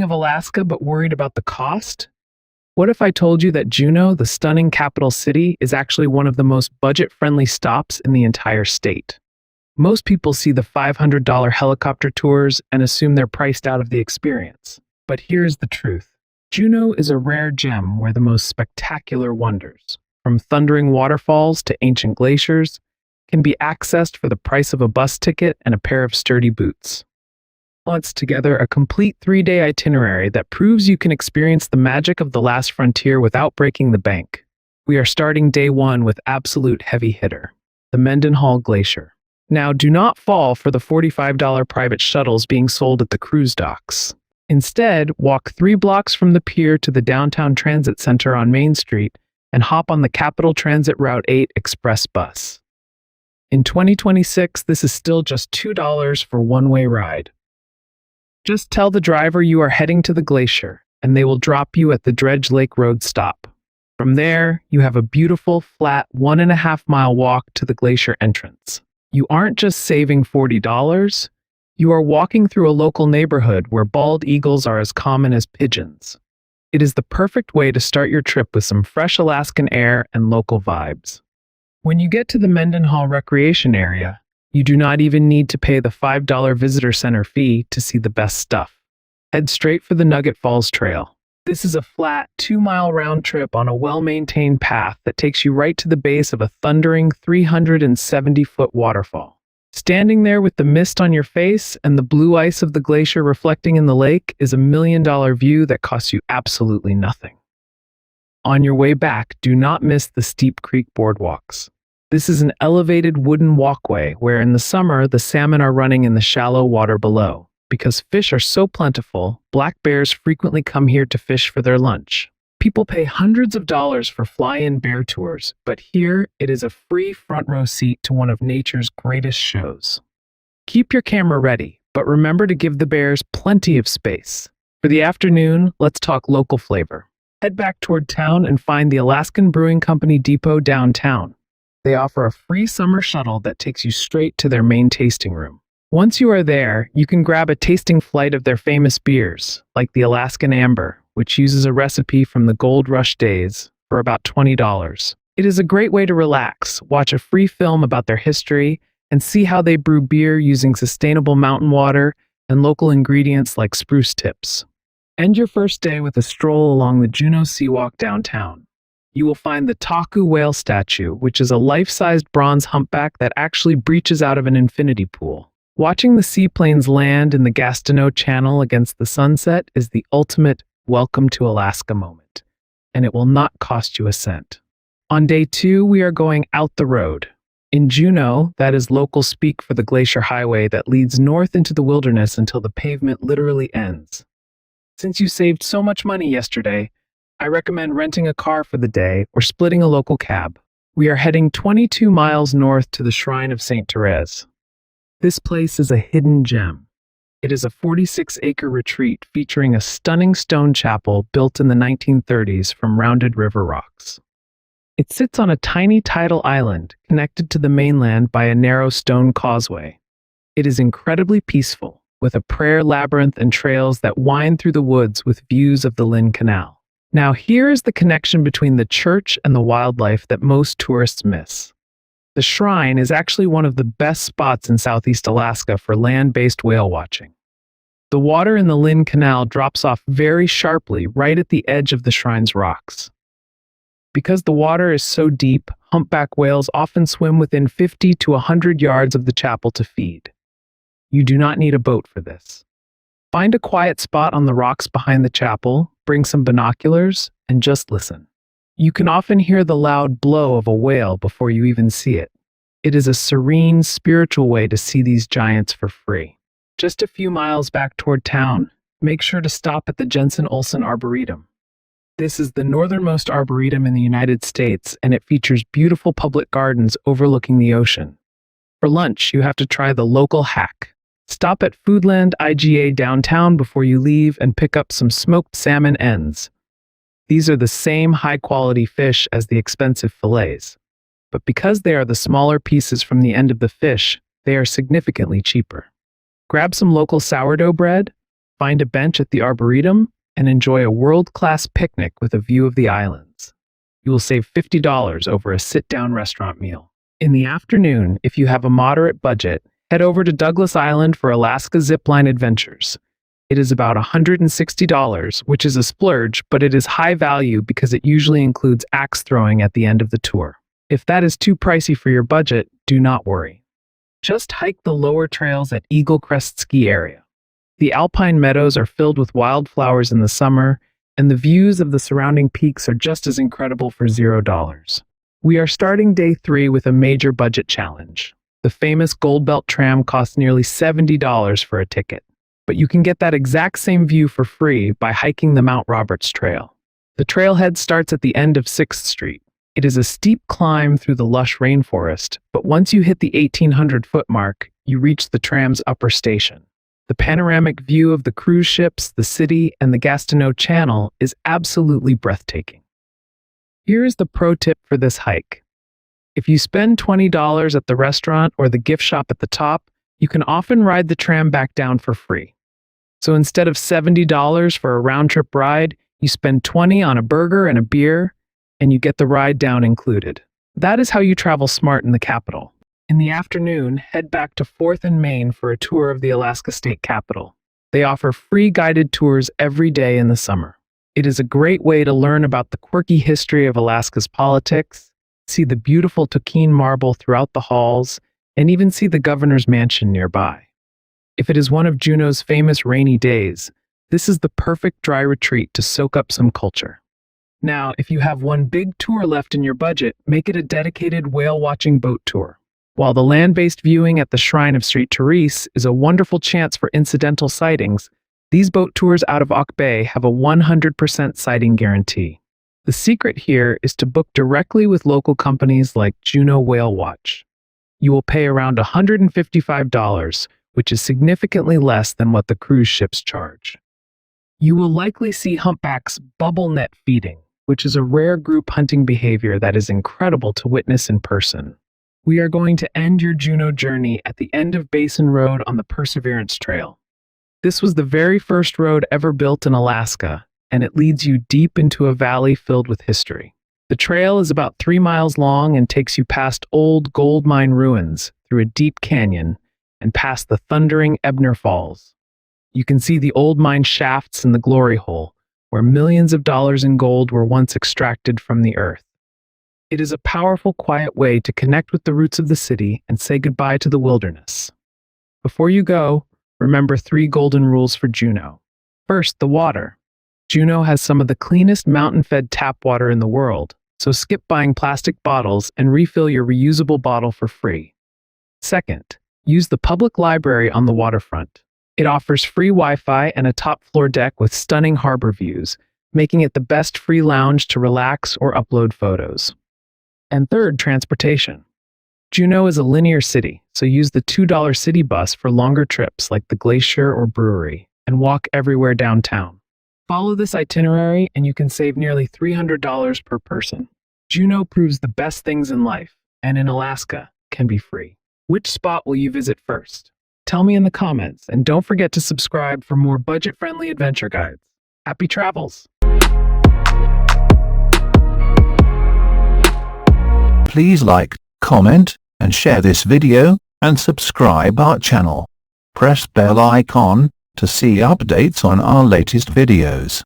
of Alaska but worried about the cost? What if I told you that Juneau, the stunning capital city, is actually one of the most budget-friendly stops in the entire state? Most people see the $500 helicopter tours and assume they're priced out of the experience. But here's the truth. Juneau is a rare gem where the most spectacular wonders, from thundering waterfalls to ancient glaciers, can be accessed for the price of a bus ticket and a pair of sturdy boots. Let's together a complete 3-day itinerary that proves you can experience the magic of the last frontier without breaking the bank. We are starting day 1 with absolute heavy hitter, the Mendenhall Glacier. Now, do not fall for the $45 private shuttles being sold at the cruise docks. Instead, walk 3 blocks from the pier to the downtown transit center on Main Street and hop on the Capital Transit Route 8 express bus. In 2026, this is still just $2 for one-way ride. Just tell the driver you are heading to the glacier, and they will drop you at the Dredge Lake Road stop. From there, you have a beautiful, flat 1.5-mile walk to the glacier entrance. You aren't just saving $40, you are walking through a local neighborhood where bald eagles are as common as pigeons. It is the perfect way to start your trip with some fresh Alaskan air and local vibes. When you get to the Mendenhall Recreation Area, you do not even need to pay the $5 visitor center fee to see the best stuff. Head straight for the Nugget Falls Trail. This is a flat 2-mile round trip on a well-maintained path that takes you right to the base of a thundering 370-foot waterfall. Standing there with the mist on your face and the blue ice of the glacier reflecting in the lake is a $1 million view that costs you absolutely nothing. On your way back, do not miss the Steep Creek Boardwalks. This is an elevated wooden walkway where in the summer the salmon are running in the shallow water below. Because fish are so plentiful, black bears frequently come here to fish for their lunch. People pay hundreds of dollars for fly-in bear tours, but here it is a free front row seat to one of nature's greatest shows. Keep your camera ready, but remember to give the bears plenty of space. For the afternoon, let's talk local flavor. Head back toward town and find the Alaskan Brewing Company depot downtown. They offer a free summer shuttle that takes you straight to their main tasting room. Once you are there, you can grab a tasting flight of their famous beers, like the Alaskan Amber, which uses a recipe from the Gold Rush days, for about $20. It is a great way to relax, watch a free film about their history, and see how they brew beer using sustainable mountain water and local ingredients like spruce tips. End your first day with a stroll along the Juneau Seawalk downtown. You will find the Tahku whale statue, which is a life-sized bronze humpback that actually breaches out of an infinity pool. Watching the seaplanes land in the Gastineau Channel against the sunset is the ultimate welcome to Alaska moment, and it will not cost you a cent. On day 2, we are going out the road. In Juneau, that is local speak for the Glacier Highway that leads north into the wilderness until the pavement literally ends. Since you saved so much money yesterday, I recommend renting a car for the day or splitting a local cab. We are heading 22 miles north to the Shrine of St. Thérèse. This place is a hidden gem. It is a 46-acre retreat featuring a stunning stone chapel built in the 1930s from rounded river rocks. It sits on a tiny tidal island connected to the mainland by a narrow stone causeway. It is incredibly peaceful, with a prayer labyrinth and trails that wind through the woods with views of the Lynn Canal. Now here is the connection between the church and the wildlife that most tourists miss. The shrine is actually one of the best spots in Southeast Alaska for land-based whale watching. The water in the Lynn Canal drops off very sharply right at the edge of the shrine's rocks. Because the water is so deep, humpback whales often swim within 50 to 100 yards of the chapel to feed. You do not need a boat for this. Find a quiet spot on the rocks behind the chapel, bring some binoculars, and just listen. You can often hear the loud blow of a whale before you even see it. It is a serene, spiritual way to see these giants for free. Just a few miles back toward town, make sure to stop at the Jensen-Olson Arboretum. This is the northernmost arboretum in the United States, and it features beautiful public gardens overlooking the ocean. For lunch, you have to try the local hack. Stop at Foodland IGA downtown before you leave and pick up some smoked salmon ends. These are the same high-quality fish as the expensive fillets, but because they are the smaller pieces from the end of the fish, they are significantly cheaper. Grab some local sourdough bread, find a bench at the Arboretum, and enjoy a world-class picnic with a view of the islands. You will save $50 over a sit-down restaurant meal. In the afternoon, if you have a moderate budget, head over to Douglas Island for Alaska zipline adventures. It is about $160, which is a splurge, but it is high value because it usually includes axe throwing at the end of the tour. If that is too pricey for your budget, do not worry. Just hike the lower trails at Eaglecrest Ski Area. The alpine meadows are filled with wildflowers in the summer, and the views of the surrounding peaks are just as incredible for $0. We are starting day 3 with a major budget challenge. The famous Goldbelt Tram costs nearly $70 for a ticket, but you can get that exact same view for free by hiking the Mount Roberts Trail. The trailhead starts at the end of 6th Street. It is a steep climb through the lush rainforest, but once you hit the 1,800-foot mark, you reach the tram's upper station. The panoramic view of the cruise ships, the city, and the Gastineau Channel is absolutely breathtaking. Here is the pro tip for this hike. If you spend $20 at the restaurant or the gift shop at the top, you can often ride the tram back down for free. So instead of $70 for a round-trip ride, you spend $20 on a burger and a beer, and you get the ride down included. That is how you travel smart in the capital. In the afternoon, head back to 4th and Main for a tour of the Alaska State Capitol. They offer free guided tours every day in the summer. It is a great way to learn about the quirky history of Alaska's politics, see the beautiful Tahku marble throughout the halls, and even see the governor's mansion nearby. If it is one of Juneau's famous rainy days, this is the perfect dry retreat to soak up some culture. Now, if you have one big tour left in your budget, make it a dedicated whale-watching boat tour. While the land-based viewing at the Shrine of St. Thérèse is a wonderful chance for incidental sightings, these boat tours out of Auk Bay have a 100% sighting guarantee. The secret here is to book directly with local companies like Juneau Whale Watch. You will pay around $155, which is significantly less than what the cruise ships charge. You will likely see humpbacks bubble net feeding, which is a rare group hunting behavior that is incredible to witness in person. We are going to end your Juneau journey at the end of Basin Road on the Perseverance Trail. This was the very first road ever built in Alaska, and it leads you deep into a valley filled with history. The trail is about 3 miles long and takes you past old gold mine ruins, through a deep canyon, and past the thundering Ebner Falls. You can see the old mine shafts in the glory hole, where millions of dollars in gold were once extracted from the earth. It is a powerful, quiet way to connect with the roots of the city and say goodbye to the wilderness. Before you go, remember 3 golden rules for Juneau. First, the water. Juneau has some of the cleanest mountain-fed tap water in the world, so skip buying plastic bottles and refill your reusable bottle for free. Second, use the public library on the waterfront. It offers free Wi-Fi and a top-floor deck with stunning harbor views, making it the best free lounge to relax or upload photos. And third, transportation. Juneau is a linear city, so use the $2 city bus for longer trips like the Glacier or Brewery, and walk everywhere downtown. Follow this itinerary and you can save nearly $300 per person. Juneau proves the best things in life, and in Alaska, can be free. Which spot will you visit first? Tell me in the comments, and don't forget to subscribe for more budget-friendly adventure guides. Happy travels! Please like, comment, and share this video, and subscribe our channel. Press bell icon to see updates on our latest videos.